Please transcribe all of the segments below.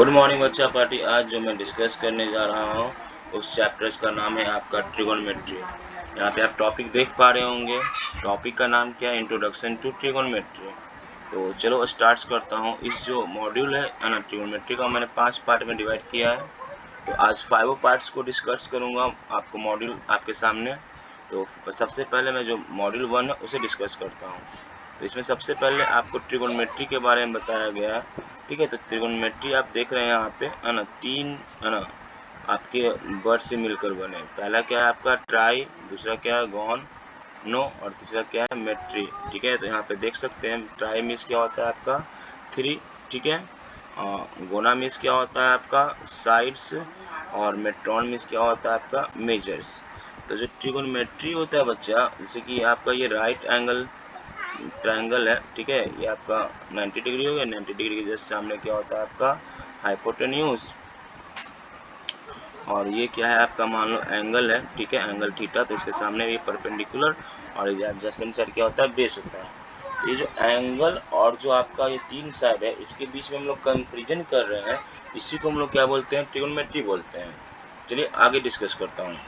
Good morning बच्चा party. आज जो मैं डिस्कस करने जा रहा हूँ उस चैप्टर्स का नाम है आपका ट्रिगोनोमेट्री। यहाँ पे आप टॉपिक देख पा रहे होंगे। टॉपिक का नाम क्या है? Introduction to trigonometry. तो चलो स्टार्ट करता हूँ। इस जो मॉड्यूल है ना ट्रिगोनोमेट्री का, मैंने 5 पार्ट में डिवाइड किया है। तो आज 5 पार्ट्स को डिस्कस करूँगा आपको मॉड्यूल आपके सामने। तो सबसे पहले मैं जो मॉड्यूल 1 है उसे डिस्कस करता हूँ। तो इसमें सबसे पहले आपको ट्रिगोनोमेट्री के बारे में बताया गया है। ठीक है, तो त्रिकोणमिति आप देख रहे हैं यहाँ पे है ना, 3 है ना आपके वर्ड से मिलकर बने। पहला क्या है आपका ट्राई, दूसरा क्या है गॉन, नो, और तीसरा क्या है मेट्री। ठीक है, तो यहाँ पे देख सकते हैं ट्राई मीन्स क्या होता है आपका 3। ठीक है, गोना मीन्स क्या होता है आपका साइड्स, और मेट्रॉन मीन्स क्या होता है आपका मेजर्स। तो जो ट्रिगोनोमेट्री होता है बच्चा, जैसे कि आपका ये राइट एंगल ट्रायंगल है। ठीक है, ये आपका 90 डिग्री हो गया। 90 डिग्री के जस्ट सामने क्या होता है आपका हाइपोटेन्यूज, और ये क्या है आपका मान लो एंगल है। ठीक है, एंगल थीटा, तो इसके सामने ये परपेंडिकुलर, और ये एडजेसेंट साइड क्या होता है बेस होता है। तो ये जो एंगल और जो आपका ये 3 साइड है इसके बीच में हम लोग कंपेरिजन कर रहे हैं, इसी को हम लोग क्या बोलते हैं? ट्रिगोनोमेट्री बोलते हैं। चलिए आगे डिस्कस करता हूँ।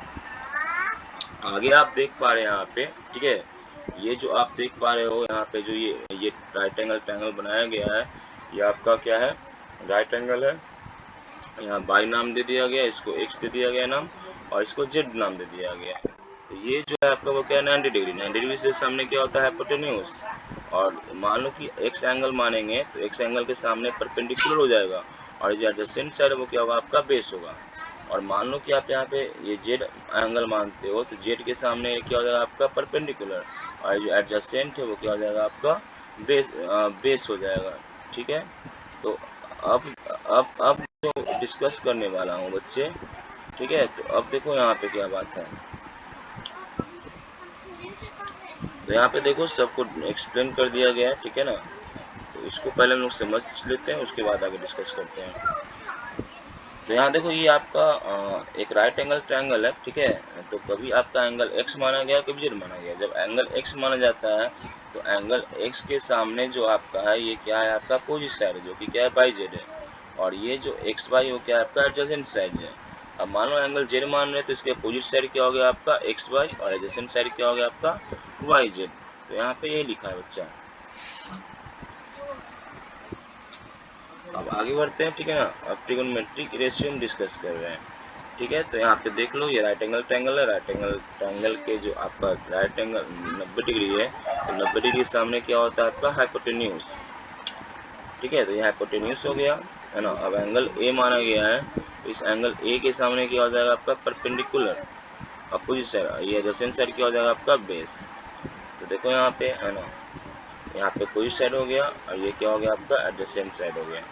आगे आप देख पा रहे हैं यहाँ पे, ठीक है, ये जो आप देख पा रहे हो यहाँ पे जो ये राइट एंगल ट्रायंगल बनाया गया है, ये आपका क्या है? राइट एंगल है। यहाँ बाई नाम दे दिया गया, इसको एक्स दे दिया गया नाम, और इसको जेड नाम दे दिया गया। तो ये जो है आपका वो क्या है 90 डिग्री। 90 डिग्री से सामने क्या होता है हाइपोटेन्यूज। और मान लो कि एक्स एंगल मानेंगे तो एक्स एंगल के सामने परपेंडिकुलर हो जाएगा, और जो एडजेसेंट साइड वो क्या होगा आपका बेस होगा। और मान लो कि आप यहाँ पे ये जेड एंगल मानते हो, तो जेड के सामने क्या हो जाएगा आपका परपेंडिकुलर, और जो एडजेसेंट है वो क्या हो जाएगा आपका बेस हो जाएगा। ठीक है, तो अब जो डिस्कस करने वाला हूँ बच्चे, ठीक है, तो अब देखो यहाँ पे क्या बात है। तो यहाँ पे देखो सबको एक्सप्लेन कर दिया गया है। ठीक है ना, तो इसको पहले हम लोग समझ लेते हैं, उसके बाद आगे डिस्कस करते हैं। तो यहाँ देखो ये आपका एक राइट एंगल ट्रायंगल है। ठीक है, तो कभी आपका एंगल एक्स माना गया, कभी जेड माना गया। जब एंगल एक्स माना जाता है तो एंगल एक्स के सामने जो आपका है ये क्या है आपका अपोजिट साइड है, जो कि क्या है बाई जेड है। और ये जो एक्स वाई वो क्या है आपका एडजेसेंट साइड है। अब मान लो एंगल जेड मान रहे हैं, तो इसके अपोजिट साइड क्या हो गया आपका एक्स वाई, और एडजेसेंट साइड क्या हो गया आपका वाई जेड। तो यहाँ पे यही लिखा है बच्चा। अब आगे बढ़ते हैं। ठीक है ना, अब ट्रिगोनोमेट्रिक रेशियो हम डिस्कस कर रहे हैं। ठीक है, तो यहाँ पे देख लो ये राइट एंगल ट्रायंगल है। राइट एंगल ट्रायंगल के जो आपका राइट एंगल 90 डिग्री है, तो 90 डिग्री के सामने क्या होता है आपका हाइपोटेन्यूज। ठीक है, तो ये हाइपोटेन्यूज हो गया है ना। अब एंगल ए माना गया है, तो इस एंगल ए के सामने क्या हो जाएगा आपका परपेंडिकुलर अपोजिट साइड, ये एडजेसेंट साइड क्या हो जाएगा आपका बेस। तो देखो यहाँ पे है ना, यहाँ पे अपोजिट साइड हो गया, और ये क्या हो गया आपका एडजेसेंट साइड हो गया।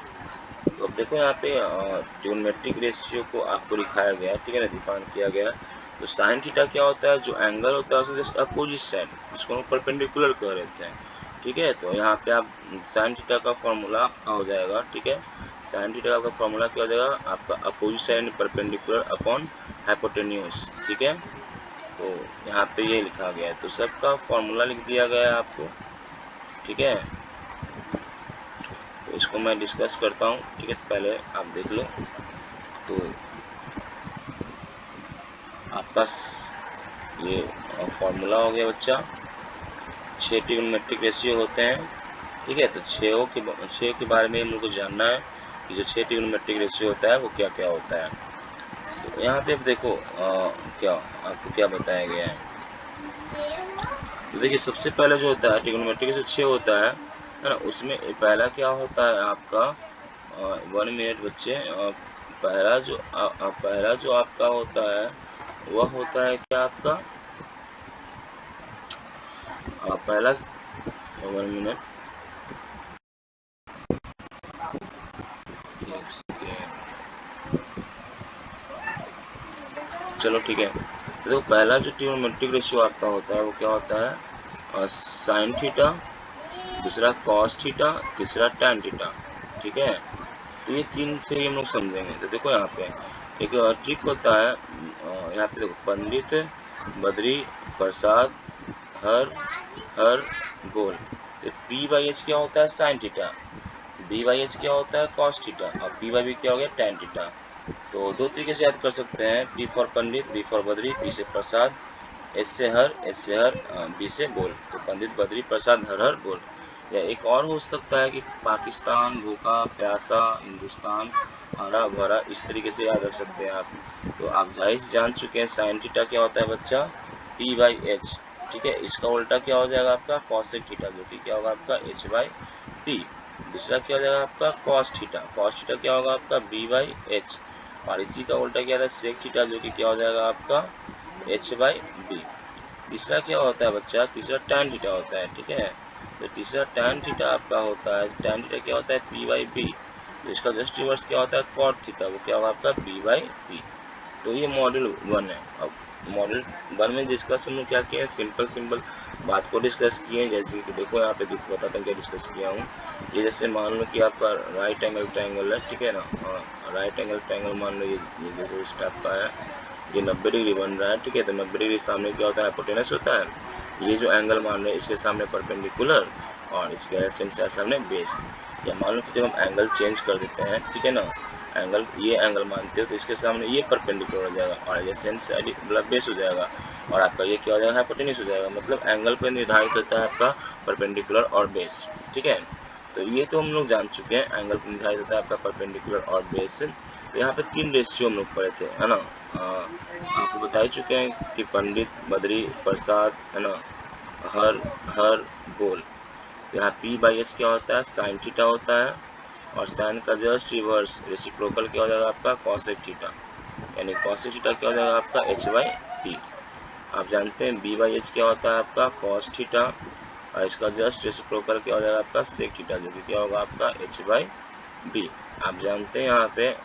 तो अब देखो यहाँ पे ट्रिगोनोमेट्रिक रेशियो को आपको दिखाया गया है। ठीक है ना, डिफाइन किया गया है। तो साइन थीटा क्या होता है? जो एंगल होता है उसके जस्ट अपोजिट साइड, जिसको हम परपेंडिकुलर कह देते हैं। ठीक है, तो यहाँ पे आप साइन थीटा का फॉर्मूला हो जाएगा। ठीक है, साइन थीटा का फॉर्मूला क्या हो जाएगा आपका opposite side perpendicular upon hypotenuse. ठीक है, तो यहाँ पे ये लिखा गया है, तो सबका फॉर्मूला लिख दिया गया है आपको। ठीक है, तो इसको मैं डिस्कस करता हूँ। ठीक है, तो पहले आप देख लो। तो आपका ये फॉर्मूला हो गया बच्चा। 6 ट्रिगोनोमेट्रिक रेशियो होते हैं। ठीक है, तो 6 के बारे में हम लोग को जानना है कि जो 6 ट्रिगोनोमेट्रिक रेशियो होता है वो क्या क्या होता है। तो यहाँ पे अब देखो क्या आपको क्या बताया गया है। तो देखिए सबसे पहले जो होता है ट्रिगोनोमेट्रिक रेशियो 6 होता है ना, उसमें पहला क्या होता है आपका 1 मिनट बच्चे। पहला जो आपका होता है वह होता है क्या आपका पहला 1 मिनट, एक सेकेंड, चलो ठीक है। तो पहला जो ट्रिगोनोमेट्रिक रेशियो आपका होता है वो क्या होता है साइन थीटा, दूसरा कॉस थीटा, तीसरा टैन थीटा। ठीक है, तो ये 3 से ही हम लोग समझेंगे। तो देखो यहाँ पे एक ट्रिक होता है, यहाँ पे देखो पंडित, बद्री, प्रसाद, हर, हर, गोल। तो P/H क्या होता है sine theta, B by H क्या होता है कॉस थीटा और पी बाई बी क्या हो गया टैन थीटा। तो दो तरीके से याद कर सकते हैं, P for Pandit, B for Badri, P से प्रसाद, एच से हर, एच से हर, बी से बोल। तो पंडित बद्री प्रसाद हर हर बोल। या एक और हो सकता है कि पाकिस्तान भूखा प्यासा, हिंदुस्तान हरा भरा, इस तरीके से याद रख सकते हैं आप। तो आप जाहिर जान चुके हैं साइन थीटा क्या होता है बच्चा, पी बाई एच। ठीक है, इसका उल्टा क्या हो जाएगा आपका कॉसेक थीटा, जो कि क्या होगा आपका एच बाई पी। दूसरा क्या हो जाएगा आपका कॉस थीटा, कॉस थीटा क्या होगा आपका बी बाई एच। और इसी का उल्टा क्या है सेक थीटा, जो कि क्या हो जाएगा आपका एच बाई बी। तीसरा क्या होता है बच्चा, तीसरा टैन थीटा होता है। ठीक है, तो तीसरा टैन थीटा आपका होता है, टैन थीटा क्या होता है पी बाई बी। तो इसका जस्ट रिवर्स क्या होता है कॉट थीटा, वो क्या होगा आपका बी बाई पी। तो ये मॉड्यूल 1 है। अब मॉड्यूल 1 में डिस्कस हम लोग क्या किया है, सिंपल सिंपल बात को डिस्कस किए हैं। जैसे कि देखो यहाँ पे बताता हूँ क्या डिस्कस किया हूँ। ये जैसे मान लो कि आपका राइट एंगल ट्रायंगल है, ठीक है ना, राइट एंगल ट्रायंगल मान लो ये जैसे इस टाइप का है, ये 90 डिग्री बन रहा है। ठीक है, तो 90 डिग्री सामने क्या होता है हाइपोटेनस होता है। ये जो एंगल मान रहे हैं इसके सामने परपेंडिकुलर और इसके एसेंस सामने बेस। या मान लो कि जब हम एंगल चेंज कर देते हैं, ठीक है ना, एंगल ये एंगल मानते हो तो इसके सामने ये परपेंडिकुलर हो जाएगा और एसेंस साइड मतलब बेस हो जाएगा और आपका ये क्या हो जाएगा हाइपोटेनस हो जाएगा। मतलब एंगल पर निर्धारित होता है आपका परपेंडिकुलर और बेस। ठीक है, तो ये तो हम लोग जान चुके हैं, एंगल पर निर्धारित होता है आपका परपेंडिकुलर और बेस। तो यहाँ पे 3 रेशियो हम लोग पढ़े थे, है ना। आपको बता ही चुके हैं कि पंडित बद्री प्रसाद, है ना, हर हर बोल। तो यहाँ पी बाई एच क्या होता है साइन थीटा होता है और साइन का जस्ट रिवर्स रेसिप्रोकल क्या हो जाएगा आपका कॉसेक थीटा, यानी कॉसेक थीटा क्या हो जाएगा आपका एच बाई पी। आप जानते हैं बी बाई एच क्या होता है आपका कॉस थीटा और इसका जस्ट रेसिप्रोकल क्या हो जाएगा आपका सेक थीटा, जो कि क्या होगा आपका एच बाई बी। आप जानते हैं यहाँ पे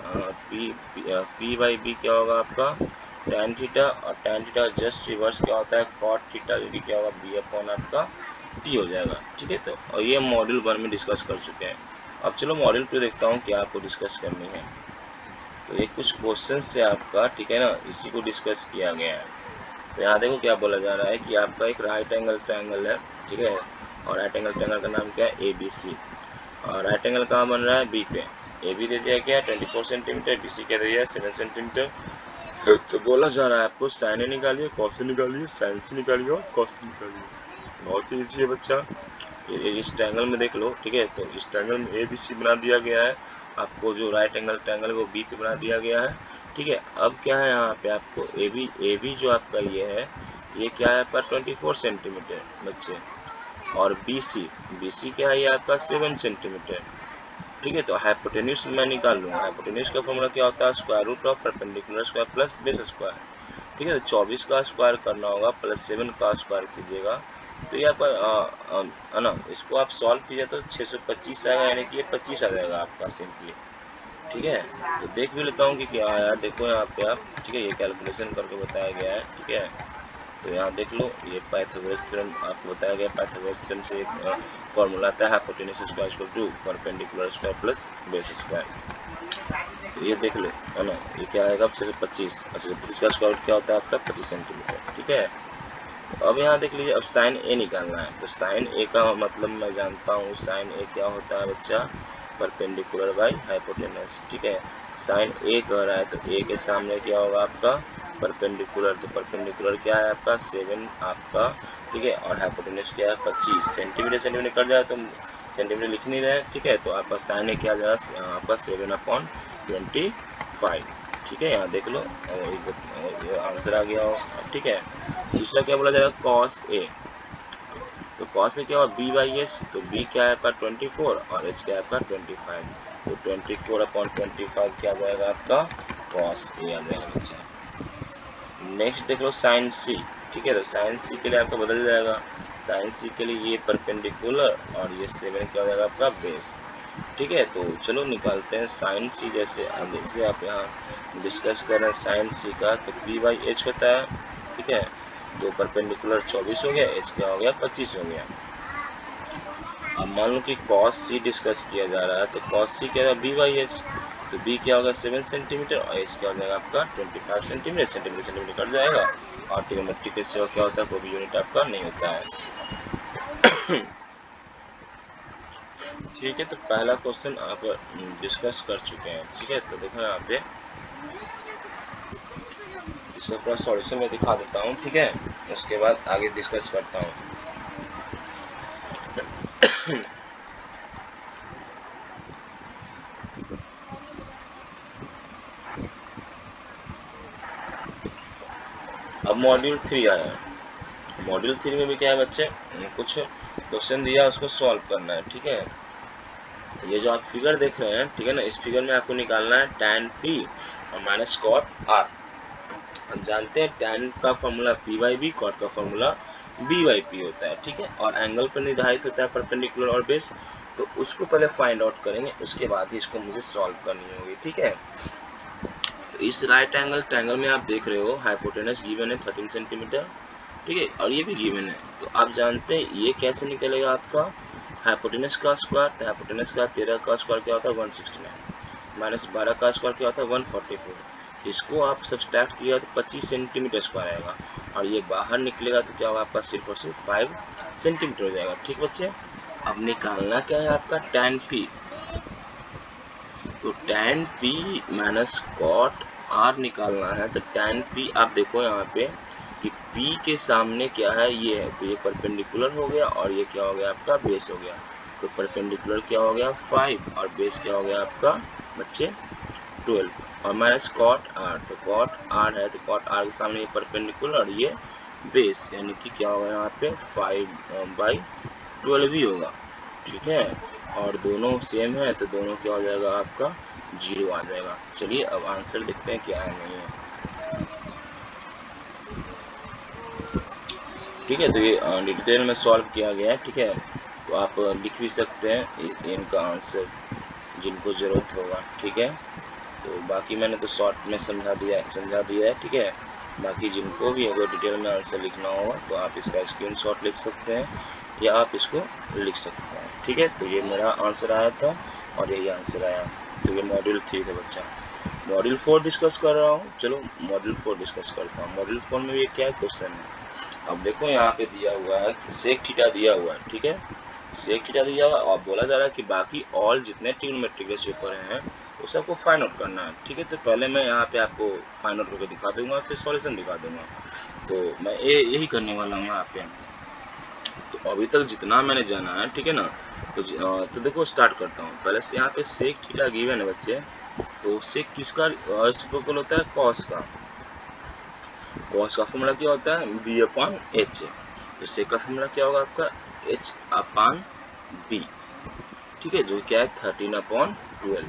पी बाई बी क्या होगा आपका टैन थीटा और टैन थीटा जस्ट रिवर्स क्या होता है कॉट थीटा, जो कि क्या होगा बी अपॉन आपका पी हो जाएगा। ठीक है, तो और ये मॉड्यूल 1 में डिस्कस कर चुके हैं। अब चलो मॉड्यूल 2 देखता हूँ क्या आपको डिस्कस करनी है। तो ये कुछ क्वेश्चन से आपका, ठीक है ना, इसी को डिस्कस किया गया है। तो यहाँ देखो क्या बोला जा रहा है कि आपका एक राइट एंगल ट्रायंगल है, ठीक है, और राइट एंगल ट्रायंगल का नाम क्या है ए बी सी। और राइट एंगल कहाँ बन रहा है बी पे। ए बी दे दिया क्या 24 सेंटीमीटर, बी सी क्या दे दिया 7 सेंटीमीटर। तो बोला जा रहा है आपको साइन ए निकालिए, कॉस ए निकालिए, साइन सी निकालिए और कॉस निकालिए। बहुत ही ईजी है बच्चा। इस ट्रायंगल में देख लो, ठीक है, तो इस ट्रायंगल में ए बी सी बना दिया गया है। आपको जो राइट एंगल ट्रायंगल है वो बी पे बना दिया गया है। ठीक है, अब क्या है यहाँ पे आपको ए बी जो आपका ये है, ये क्या है आपका 24 सेंटीमीटर बच्चे, और बी सी क्या है ये आपका 7 सेंटीमीटर। ठीक है, तो हाइपोटेन्यूज मैं निकाल लूँगा। हाइपोटेन्यूज का फॉर्मूला क्या होता है square root of perpendicular square plus base square. ठीक है, तो 24 का स्क्वायर करना होगा प्लस 7 का स्क्वायर कीजिएगा। तो यहाँ पर है ना, इसको आप सॉल्व कीजिए तो 625 आएगा, यानी कि ये 25 आ जाएगा आपका सिंपली। ठीक है, तो देख भी लेता हूँ कि क्या आया। देखो यहाँ पे आप, ठीक है, ये कैलकुलेशन करके बताया गया है। ठीक है, तो यहाँ देख लो ये पाइथागोरस थ्योरम आपको बताया गया। पाइथागोरस थ्योरम से एक फॉर्मूला आता है hypotenuse square equal to perpendicular square plus base square. तो ये देख लो, है ना, ये क्या आएगा 625। 625 का स्क्वायर क्या होता है आपका 25 सेंटीमीटर। ठीक है, तो अब यहाँ देख लीजिए, अब साइन ए निकालना है। तो साइन ए का मतलब मैं जानता हूँ, साइन ए क्या होता है बच्चा परपेंडिकुलर बाई हाइपोटेनस। ठीक है, साइन ए कह रहा है तो ए के सामने क्या होगा आपका परपेंडिकुलर। तो परपेंडिकुलर क्या है आपका 7 आपका। ठीक है, और हाइपोटेनस क्या है 25 सेंटीमीटर। सेंटीमीटर कट जाए तो सेंटीमीटर लिख नहीं रहे। ठीक है, तो आपका साइन ए क्या आ जाएगा आपका 7/25। ठीक है, यहाँ देख लो ये आंसर आ गया हो। ठीक है, दूसरा क्या बोला जाएगा कॉस ए। तो कॉस ए क्या हुआ बी बाई एच। तो बी क्या है आपका 24 और एच क्या है आपका 25। तो 24/25 क्या आ जाएगा आपका कॉस ए आ जाएगा बच्चा। नेक्स्ट देख लो साइन सी। ठीक है, तो साइन सी के लिए आपका बदल जाएगा। साइन सी के लिए ये परपेंडिकुलर और ये 7 क्या हो जाएगा आपका बेस। ठीक है, तो चलो निकालते हैं साइन सी। जैसे आप यहाँ डिस्कस कर रहे हैं साइन सी का, तो पी बाई एच होता है। ठीक है, तो परपेंडिकुलर 24 हो गया, एच क्या हो गया 25 हो गया। अब मान लो कि कॉस सी डिस्कस किया जा रहा है, तो कॉस सी क्या है बी बाई एच। तो बी क्या होगा 7 सेंटीमीटर और एच क्या हो जाएगा आपका 25 सेंटीमीटर। सेंटीमीटर सेंटीमीटर कट जाएगा और ट्रिग्नोमेट्री के सिवा क्या होता है कोई भी यूनिट आपका नहीं होता है। ठीक है, तो पहला क्वेश्चन आप डिस्कस कर चुके हैं। ठीक है, तो देखो यहाँ पे इसका पूरा सॉल्यूशन मैं दिखा देता हूँ। ठीक है, उसके बाद आगे डिस्कस करता हूँ। अब मॉड्यूल 3 आया है। मॉड्यूल 3 में भी क्या है बच्चे, कुछ क्वेश्चन दिया, उसको सॉल्व करना है। ठीक है, ये जो आप फिगर देख रहे हैं, ठीक है ना, इस फिगर में आपको निकालना है tan p और माइनस cot r। हम जानते हैं tan का formula p by B, cot का फॉर्मूला b बाई पी होता है। ठीक है, और एंगल पर निर्धारित होता है परपेंडिकुलर और बेस। तो उसको पहले फाइंड आउट करेंगे, उसके बाद ही इसको मुझे सॉल्व करनी होगी। ठीक है, तो इस राइट एंगल ट्रायंगल में आप देख रहे हो हाइपोटेनस गिवन है 13 सेंटीमीटर। ठीक है, और ये भी गिवन है। तो आप जानते हैं ये कैसे निकलेगा आपका हाइपोटेनस का स्क्वायर। तो हाइपोटेनस का 13 का स्क्वायर क्या होता है 169, माइनस 12 का स्क्वायर क्या होता है 144। इसको आप सब्सट्रैक्ट किया तो 25 सेंटीमीटर स्क्वायर आएगा, और ये बाहर निकलेगा तो क्या होगा आपका सिर्फ और सिर्फ 5 सेंटीमीटर हो जाएगा। ठीक बच्चे, अब निकालना क्या है आपका tan p। तो tan p minus cot r निकालना है। तो tan p आप देखो यहाँ पे कि p के सामने क्या है, ये है, तो ये परपेंडिकुलर हो गया, और ये क्या हो गया आपका बेस हो गया। तो परपेंडिकुलर क्या हो गया 5, और बेस क्या हो गया आपका बच्चे 12, और माइनस cot r। तो cot r है, तो cot r के सामने ये परपेंडिकुलर और ये बेस, यानी कि क्या होगा यहाँ पे 5/12 ही होगा। ठीक है, और दोनों सेम है, तो दोनों क्या हो जाएगा आपका 0 आ जाएगा। चलिए अब आंसर देखते हैं क्या है नहीं है। ठीक है, तो ये डिटेल में सॉल्व किया गया है। ठीक है, तो आप लिख भी सकते हैं इनका आंसर जिनको ज़रूरत होगा। ठीक है, तो बाकी मैंने तो शॉर्ट में समझा दिया है। ठीक है, बाकी जिनको भी अगर डिटेल में आंसर लिखना होगा तो आप इसका स्क्रीनशॉट ले सकते हैं, या आप इसको लिख सकते हैं। ठीक है, तो ये मेरा आंसर आया था, और यही आंसर आया। तो ये मॉड्यूल 3 है बच्चा। मॉड्यूल 4 डिस्कस कर रहा हूँ। चलो मॉड्यूल 4 डिस्कस करता हूँ। मॉड्यूल 4 में ये क्या क्वेश्चन है, अब देखो यहाँ पे दिया हुआ है सेक थीटा दिया हुआ है। ठीक है, सेक थीटा दिया हुआ, और बोला जा रहा है कि बाकी ऑल जितने ट्रिग्नोमेट्रिक रेशियो पर हैं वो सबको फाइंड आउट करना है। ठीक है, तो पहले मैं यहाँ पे आपको फाइंड आउट करके दिखा दूंगा, फिर सॉल्यूशन दिखा दूंगा। तो मैं यही करने वाला हूँ यहाँ पे। तो अभी तक जितना मैंने जाना है, ठीक है ना, तो देखो स्टार्ट करता हूँ। पहले से यहाँ पे सेक थीटा गिवन है बच्चे, तो सेक किसका रेसिप्रोकल होता है कॉस का। कॉस का फॉर्मूला क्या होता है बी अपॉन एच। तो सेक का फॉर्मूला क्या होगा आपका एच अपॉन बी। ठीक है, जो क्या है 13/12।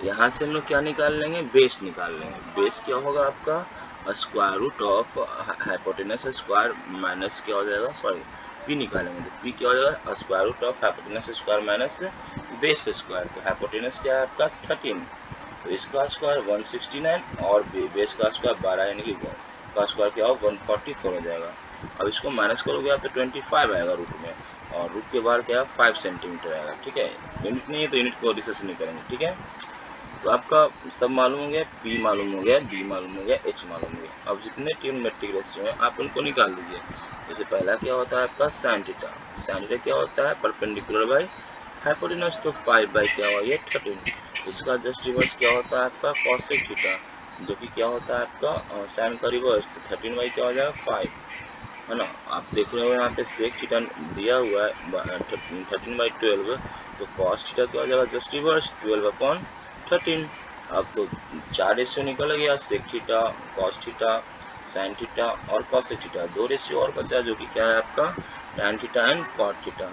यहाँ से हम लोग क्या निकाल लेंगे बेस निकाल लेंगे। बेस क्या होगा आपका square root of hypotenuse square minus क्या हो जाएगा सॉरी पी निकालेंगे। तो पी क्या हो जाएगा square root of hypotenuse square minus base square. तो हाइपोटेनस क्या है आपका 13, तो इसका स्क्वायर 169, और बेस का स्क्वायर 12, यानी कि का स्क्वायर क्या हो 144 हो जाएगा। अब इसको माइनस करोगे आप तो 25 आएगा रूट में, और रूट के बाहर क्या है 5 सेंटीमीटर आएगा। ठीक है, यूनिट नहीं है तो यूनिट को डिस्कस नहीं करेंगे। ठीक है, तो आपका सब मालूम हो गया, P मालूम हो गया, D मालूम हो गया, H मालूम हो गया। अब जितने ट्रिग्नोमेट्रिक रेशियो हैं आप उनको निकाल दीजिए। जैसे पहला क्या होता है आपका साइन थीटा। साइन थीटा क्या होता है परपेंडिकुलर बाई हाइपोटेनस, तो 5 बाई क्या हुआ ये 13। इसका जस्ट रिवर्स क्या होता है आपका कॉसेक थीटा, जो कि क्या होता है आपका साइन का रिवर्स। तो 13 बाई क्या हो जाएगा 5, है ना। आप देख रहे हो यहाँ पे सेक थीटा दिया हुआ है 13/12, तो कॉस थीटा क्या हो जाएगा जस्ट रिवर्स 12/13। अब तो 4 रेशियो निकल गया sec theta cos theta sine theta और कॉसेक थीटा। 2 रेशियो और बचा जो कि क्या है आपका tan theta and cot theta.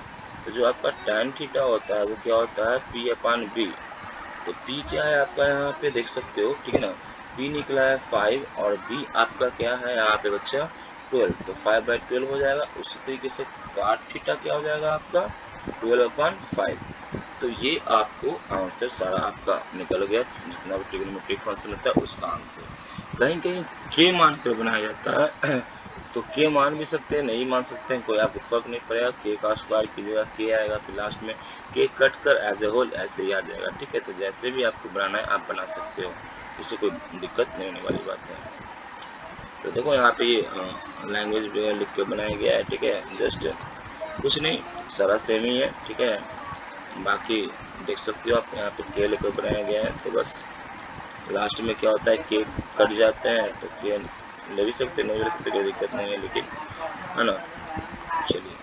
तो जो आपका टैन थीटा होता है वो क्या होता है P/B। तो P क्या है आपका यहाँ पे देख सकते हो, ठीक है ना। P निकला है 5, और B आपका क्या है यहाँ पे बच्चा 12, तो 5/12 हो जाएगा। उसी तरीके से cot थीटा क्या हो जाएगा आपका 12/5। तो ये आपको आंसर सारा आपका निकल गया, जितना भी ट्रिग्नोमेट्रिक फंक्शन होता है उसका आंसर। कहीं कहीं के मान पर बनाया जाता है तो के मान भी सकते हैं, नहीं मान सकते हैं, कोई आपको फर्क नहीं पड़ेगा। के का स्क्वायर कीजिएगा के आएगा, फिर लास्ट में के कट कर एज ए होल ऐसे ही आ जाएगा। ठीक है, तो जैसे भी आपको बनाना है आप बना सकते हो, इससे कोई दिक्कत नहीं होने वाली बात है। तो देखो यहाँ पे ये लैंग्वेज लिख के बनाया गया है। ठीक है, जस्ट कुछ नहीं, सारा सेम ही है। ठीक है, बाकी देख सकते हो आप यहाँ पे के लेकर बनाया गया है। तो बस लास्ट में क्या होता है, के कट जाते हैं तो के ले भी सकते नहीं ले सकते, कोई दिक्कत नहीं है, लेकिन है ना। चलिए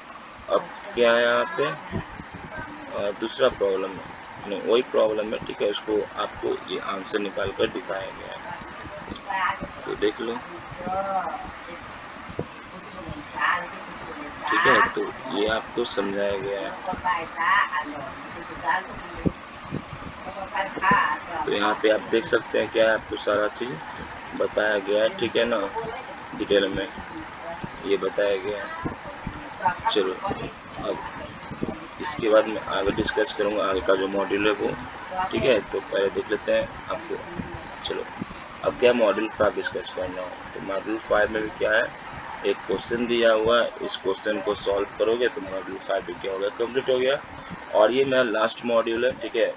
अब क्या है यहाँ पे दूसरा प्रॉब्लम है, नहीं वही प्रॉब्लम है, ठीक है। उसको आपको ये आंसर निकाल कर दिखाया गया है, तो देख लो, ठीक है। तो ये आपको समझाया गया है। तो यहाँ पे आप देख सकते हैं क्या है, आपको सारा चीज़ बताया गया है, ठीक है ना, डिटेल में ये बताया गया है। चलो अब इसके बाद मैं आगे डिस्कस करूँगा आगे का जो मॉड्यूल है वो, ठीक है। तो पहले देख लेते हैं आपको। चलो अब क्या मॉड्यूल 5 डिस्कस करना हो, तो मॉड्यूल 5 में भी क्या है, एक क्वेश्चन दिया हुआ है, इस क्वेश्चन को सॉल्व करोगे तो मॉड्यूल 5 भी क्या हो गया, कंप्लीट हो गया। और ये मेरा लास्ट मॉड्यूल है, ठीक है।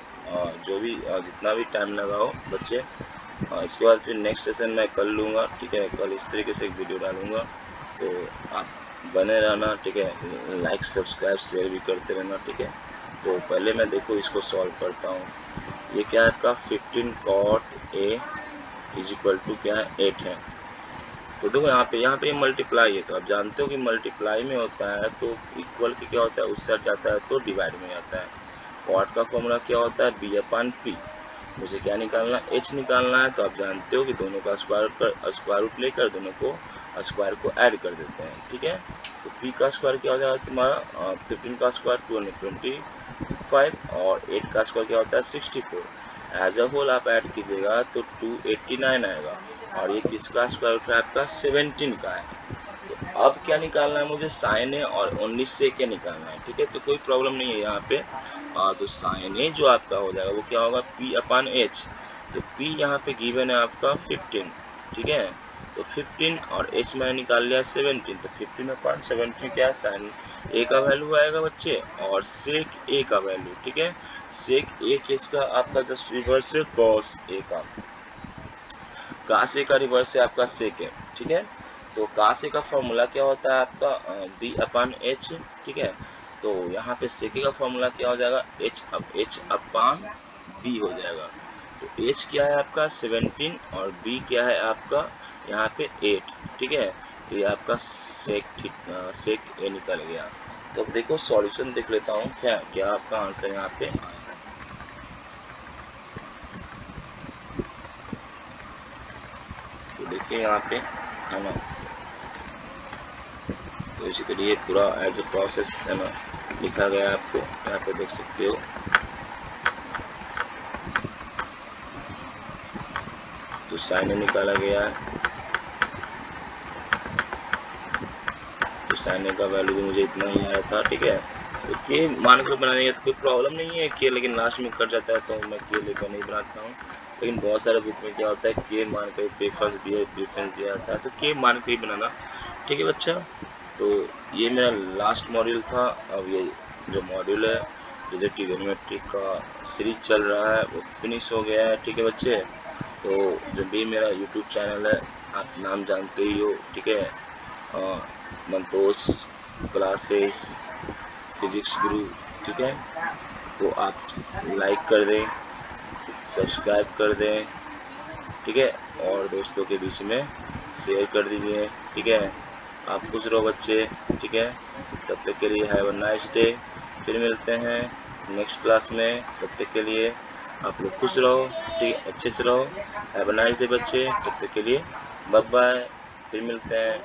जो भी जितना भी टाइम लगाओ बच्चे, इसके बाद फिर नेक्स्ट सेशन मैं कर लूँगा, ठीक है। कल इस तरीके से एक वीडियो डालूँगा, तो आप बने रहना, ठीक है। लाइक सब्सक्राइब शेयर भी करते रहना, ठीक है। तो पहले मैं देखो इसको सॉल्व करता हूँ। ये क्या है आपका 15 cot A is equal to क्या है 8 है। तो देखो यहाँ पे मल्टीप्लाई है, तो आप जानते हो कि मल्टीप्लाई में होता है तो इक्वल की क्या होता है, उस साइड जाता है तो डिवाइड में जाता है। कॉट का फॉर्मूला क्या होता है, बी अपॉन पी। मुझे क्या निकालना है, एच निकालना है। तो आप जानते हो कि दोनों का स्क्वायर रूट लेकर दोनों को स्क्वायर को ऐड कर देते हैं, ठीक है। तो पी का स्क्वायर क्या हो जाएगा तुम्हारा 15 का स्क्वायर 225 और 8 का स्क्वायर क्या होता है 64। एज अ होल आप ऐड कीजिएगा तो 289 आएगा, और ये किसका स्क्वायर रूट है आपका 17 का है। तो अब क्या निकालना है मुझे, साइन ए और 19 से क्या निकालना है, ठीक है। तो कोई प्रॉब्लम नहीं है यहाँ पे। तो साइन ए जो आपका हो जाएगा वो क्या होगा पी अपॉन एच। तो पी यहाँ पे गिवन है आपका 15, ठीक है। तो 15 और एच मैंने निकाल लिया 17, तो 15 अपॉन 17 क्या है, साइन ए का वैल्यू आएगा बच्चे, और सेक ए का वैल्यू, ठीक है। सेक ए किसका आपका जस्ट रिवर्स है कॉस ए का, कास ए का रिवर्स है आपका सेक है, ठीक है। तो कास ए का फॉर्मूला क्या होता है आपका बी अपॉन एच, ठीक है। तो यहाँ पे सेक ए का फॉर्मूला क्या हो जाएगा एच अपॉन बी हो जाएगा। तो एच क्या है आपका 17 और बी क्या है आपका यहाँ पे 8, ठीक है। तो ये आपका सेक ए निकल गया। तो अब देखो सॉल्यूशन देख लेता हूँ क्या क्या आपका आंसर यहाँ पे आएगा। तो देखिए यहाँ पे है ना, तो इसी तरीके पूरा एज ए प्रोसेस है ना लिखा गया है, आपको यहाँ पे देख सकते हो। तो साइन निकाला गया है, तो साइन का वैल्यू भी मुझे इतना ही आया था, ठीक है। तो के मान कर बनाने तो कोई प्रॉब्लम नहीं है के, लेकिन लास्ट में कट जाता है तो मैं के लेकर नहीं बनाता हूँ। लेकिन बहुत सारे बुक में क्या होता है के मान कर प्रेफरेंस दिया जाता है, तो के मान कर ही बनाना, ठीक है बच्चा। तो ये मेरा लास्ट मॉड्यूल था। अब ये जो मॉड्यूल है रिजल्ट ट्रिग्नोमेट्री का सीरीज चल रहा है वो फिनिश हो गया है, ठीक है बच्चे। तो जो भी मेरा यूट्यूब चैनल है आप नाम जानते ही हो, ठीक है, मंतोष क्लासेस फिजिक्स गुरु, ठीक है। तो आप लाइक कर दें, सब्सक्राइब कर दें, ठीक है, और दोस्तों के बीच में शेयर कर दीजिए, ठीक है। आप खुश रहो बच्चे, ठीक है। तब तक के लिए हैव अ नाइस डे। फिर मिलते हैं नेक्स्ट क्लास में, तब तक के लिए आप लोग खुश रहो, ठीक है, अच्छे से रहो। हैव अ नाइस डे बच्चे, तब तक के लिए बाय बाय, फिर मिलते हैं।